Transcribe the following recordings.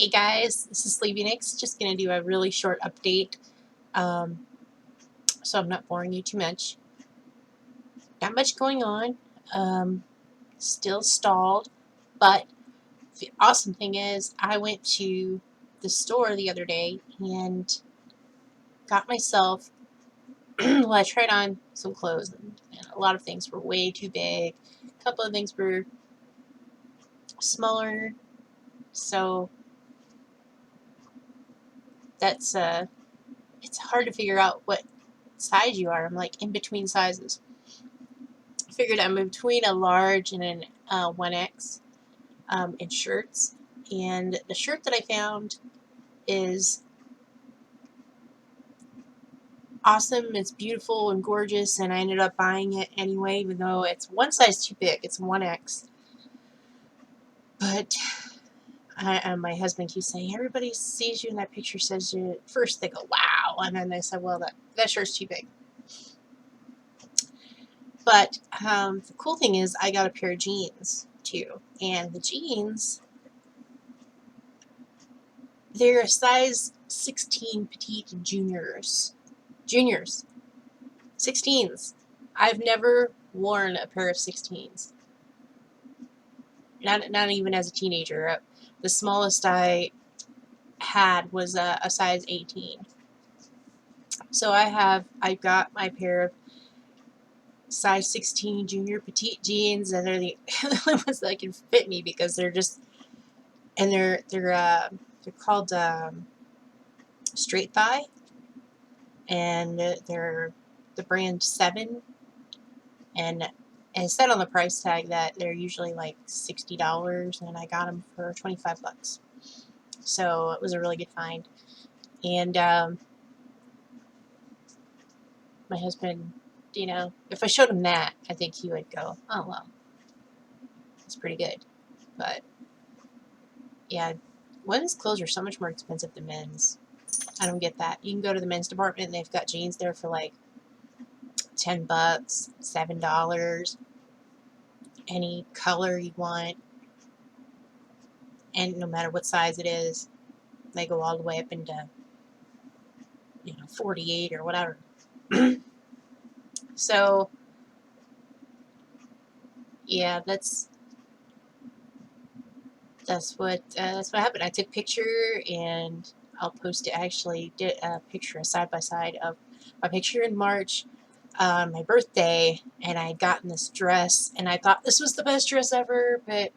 Hey guys, this is Sleepy Nicks. Just going to do a really short update so I'm not boring you too much. Not much going on. Still stalled, but the awesome thing is I went to the store the other day and got myself, well, I tried on some clothes and a lot of things were way too big. A couple of things were smaller, so that's it's hard to figure out what size you are. I'm like in between sizes. Figured I'm between a large and an 1X in shirts. And the shirt that I found is awesome. It's beautiful and gorgeous, and I ended up buying it anyway, even though it's one size too big. It's 1X. But my husband keeps saying, everybody sees you in that picture, says you, first they go, wow. And then they say, well, that shirt's too big. But the cool thing is I got a pair of jeans too. And the jeans, they're a size 16 petite juniors. 16s. I've never worn a pair of 16s. Not even as a teenager. The smallest I had was a size 18. So I got my pair of size 16 junior petite jeans, and they're the only ones that can fit me because they're just, and they're called straight thigh, and they're the brand 7, and it said on the price tag that they're usually like $60, and I got them for $25. So it was a really good find. And my husband, if I showed him that, I think he would go, oh, well, it's pretty good. But yeah, women's clothes are so much more expensive than men's. I don't get that. You can go to the men's department and they've got jeans there for like $10, $7, any color you want, and no matter what size it is, they go all the way up into 48 or whatever. So yeah, that's what happened. I took a picture, and I'll post it. I actually did a picture, a side by side of my picture in March, my birthday, and I had gotten this dress, and I thought this was the best dress ever, but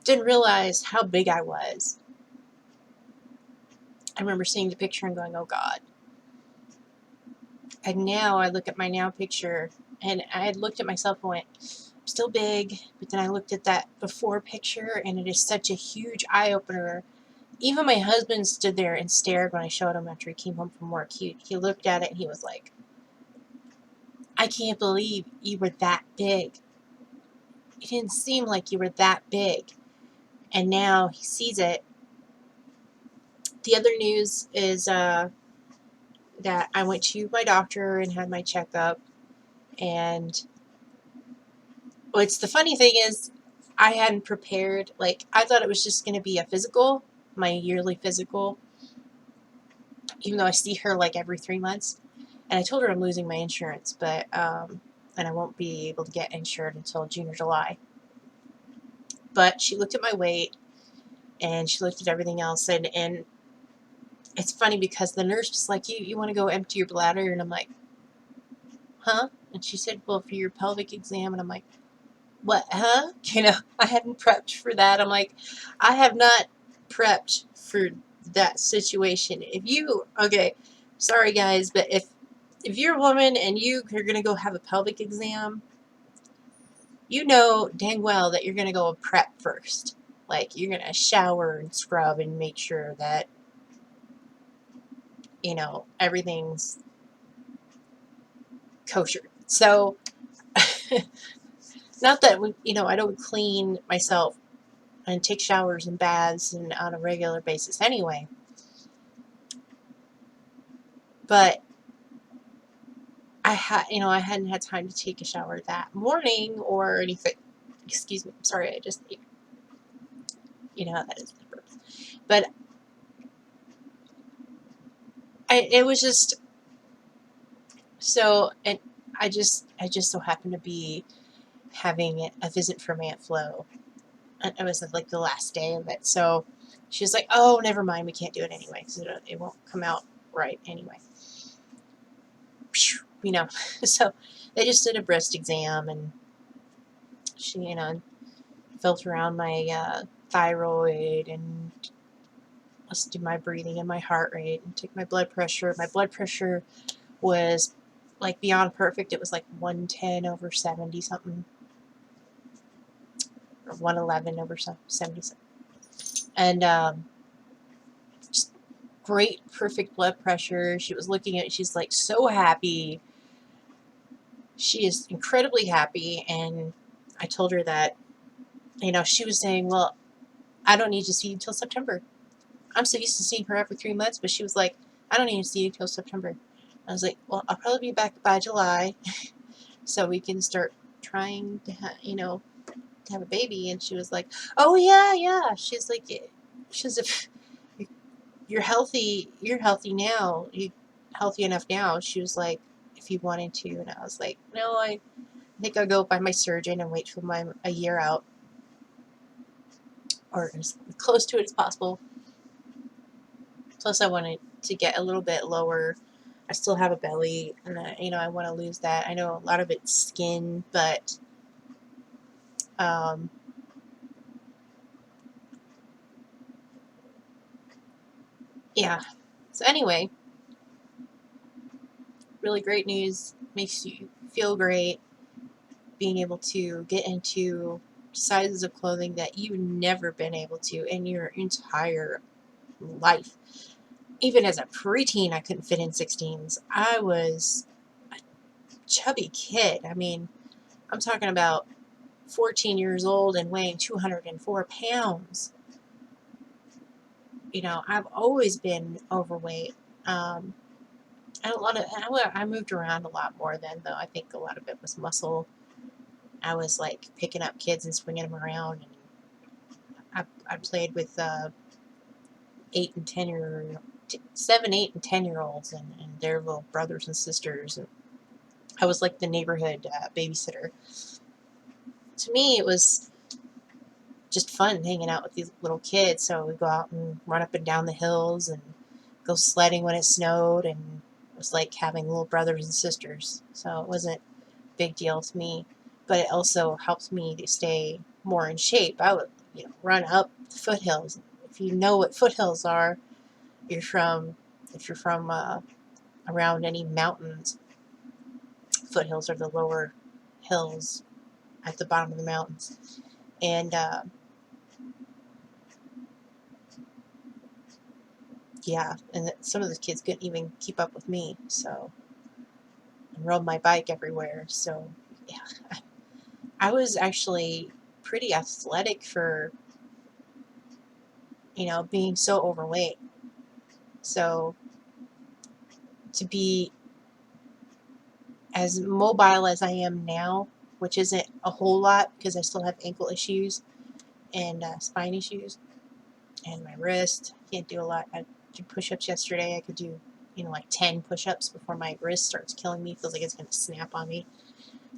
didn't realize how big I was. I remember seeing the picture and going, oh God. And now I look at my now picture, and I had looked at myself and went, I'm still big, but then I looked at that before picture, and it is such a huge eye-opener. Even my husband stood there and stared when I showed him after he came home from work. He looked at it and he was like, I can't believe you were that big. It didn't seem like you were that big. And now he sees it. The other news is that I went to my doctor and had my checkup. And what's the funny thing is I hadn't prepared. Like, I thought it was just going to be a physical, my yearly physical, even though I see her like every 3 months. And I told her I'm losing my insurance, but and I won't be able to get insured until June or July. But she looked at my weight, and she looked at everything else, and it's funny because the nurse was like, you want to go empty your bladder? And I'm like, huh? And she said, well, for your pelvic exam. And I'm like, what, huh? I hadn't prepped for that. I'm like, I have not prepped for that situation. Okay, sorry guys, but if you're a woman and you're going to go have a pelvic exam, you know dang well that you're going to go prep first. Like, you're going to shower and scrub and make sure that, everything's kosher. So, not that, I don't clean myself and take showers and baths and on a regular basis anyway. But I hadn't had time to take a shower that morning or anything. Excuse me. Sorry, I just ate. You know how that is. But it was just so, and I just so happened to be having a visit from Aunt Flo. And it was like the last day of it. So she was like, "Oh, never mind. We can't do it anyway because it won't come out right anyway." You know, so they just did a breast exam, and she, felt around my thyroid and listened to my breathing and my heart rate and took my blood pressure. My blood pressure was like beyond perfect. It was like 110 over 70 something, or 111 over 70 something. And just great, perfect blood pressure. She was looking at it. She's like so happy. She is incredibly happy. And I told her that, she was saying, "Well, I don't need to see you until September. I'm so used to seeing her every 3 months," but she was like, "I don't need to see you until September." I was like, "Well, I'll probably be back by July so we can start trying to, to have a baby." And she was like, "Oh, yeah, yeah." She's if you're healthy now. You healthy enough now. She was like, "If you wanted to." And I was like, "No, I think I'll go by my surgeon and wait for a year out, or as close to it as possible." Plus, I wanted to get a little bit lower. I still have a belly, and I want to lose that. I know a lot of it's skin, but um, yeah. So anyway, really great news. Makes you feel great. Being able to get into sizes of clothing that you've never been able to in your entire life. Even as a preteen, I couldn't fit in 16s. I was a chubby kid. I mean, I'm talking about 14 years old and weighing 204 pounds. I've always been overweight. And I moved around a lot more then, though. I think a lot of it was muscle. I was like picking up kids and swinging them around. And I played with 7, 8, and 10-year olds and their little brothers and sisters. And I was like the neighborhood babysitter. To me, it was just fun hanging out with these little kids. So we go out and run up and down the hills and go sledding when it snowed, and it was like having little brothers and sisters. So it wasn't a big deal to me, but it also helped me to stay more in shape. I would, run up the foothills. If you know what foothills are, you're from if you're from around any mountains. Foothills are the lower hills at the bottom of the mountains, and yeah, and some of the kids couldn't even keep up with me, so I rode my bike everywhere. So yeah, I was actually pretty athletic for being so overweight. So to be as mobile as I am now, which isn't a whole lot because I still have ankle issues and spine issues, and my wrist. Can't do a lot. I did push-ups yesterday. I could do, like 10 push-ups before my wrist starts killing me. Feels like it's going to snap on me.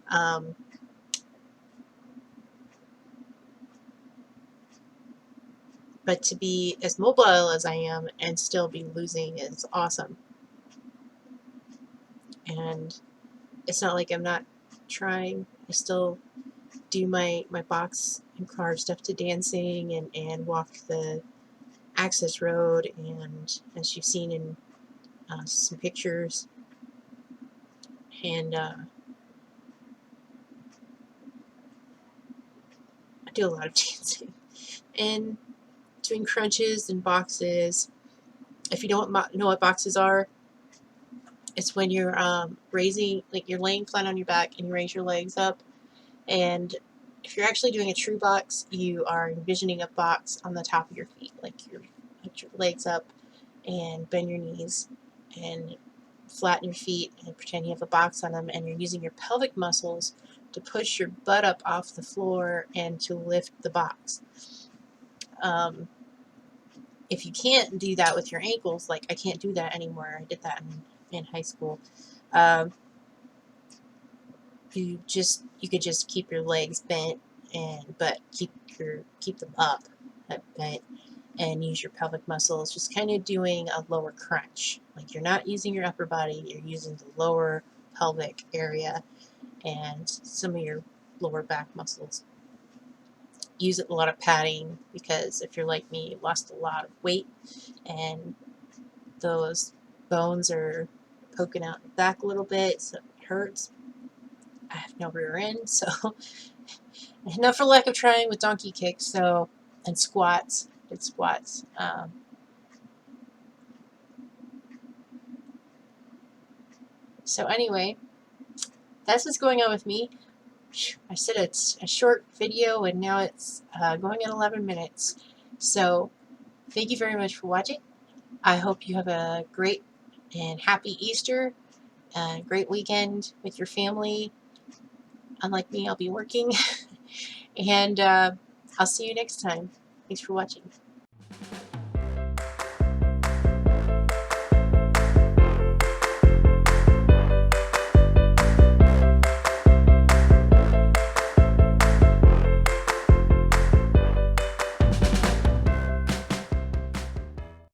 Um, but to be as mobile as I am and still be losing is awesome. And it's not like I'm not trying. I still do my box and carve stuff to dancing and walk the access road, and as you've seen in some pictures, and I do a lot of dancing and doing crunches and boxes. If you don't know what boxes are, it's when you're raising, like you're laying flat on your back and you raise your legs up. And if you're actually doing a true box, you are envisioning a box on the top of your feet, like you're put your legs up and bend your knees and flatten your feet and pretend you have a box on them, and you're using your pelvic muscles to push your butt up off the floor and to lift the box. If you can't do that with your ankles, like I can't do that anymore. I did that in high school. Um, you could just keep your legs bent but keep them up bent and use your pelvic muscles, just kind of doing a lower crunch. Like you're not using your upper body, you're using the lower pelvic area and some of your lower back muscles. Use a lot of padding because if you're like me, you lost a lot of weight and those bones are poking out your back a little bit, so it hurts. I have no rear end, so not for lack of trying with donkey kicks, so and squats. Did squats. So anyway, that's what's going on with me. I said it's a short video, and now it's going at 11 minutes. So thank you very much for watching. I hope you have a great and happy Easter, a great weekend with your family. Unlike me, I'll be working. And I'll see you next time. Thanks for watching.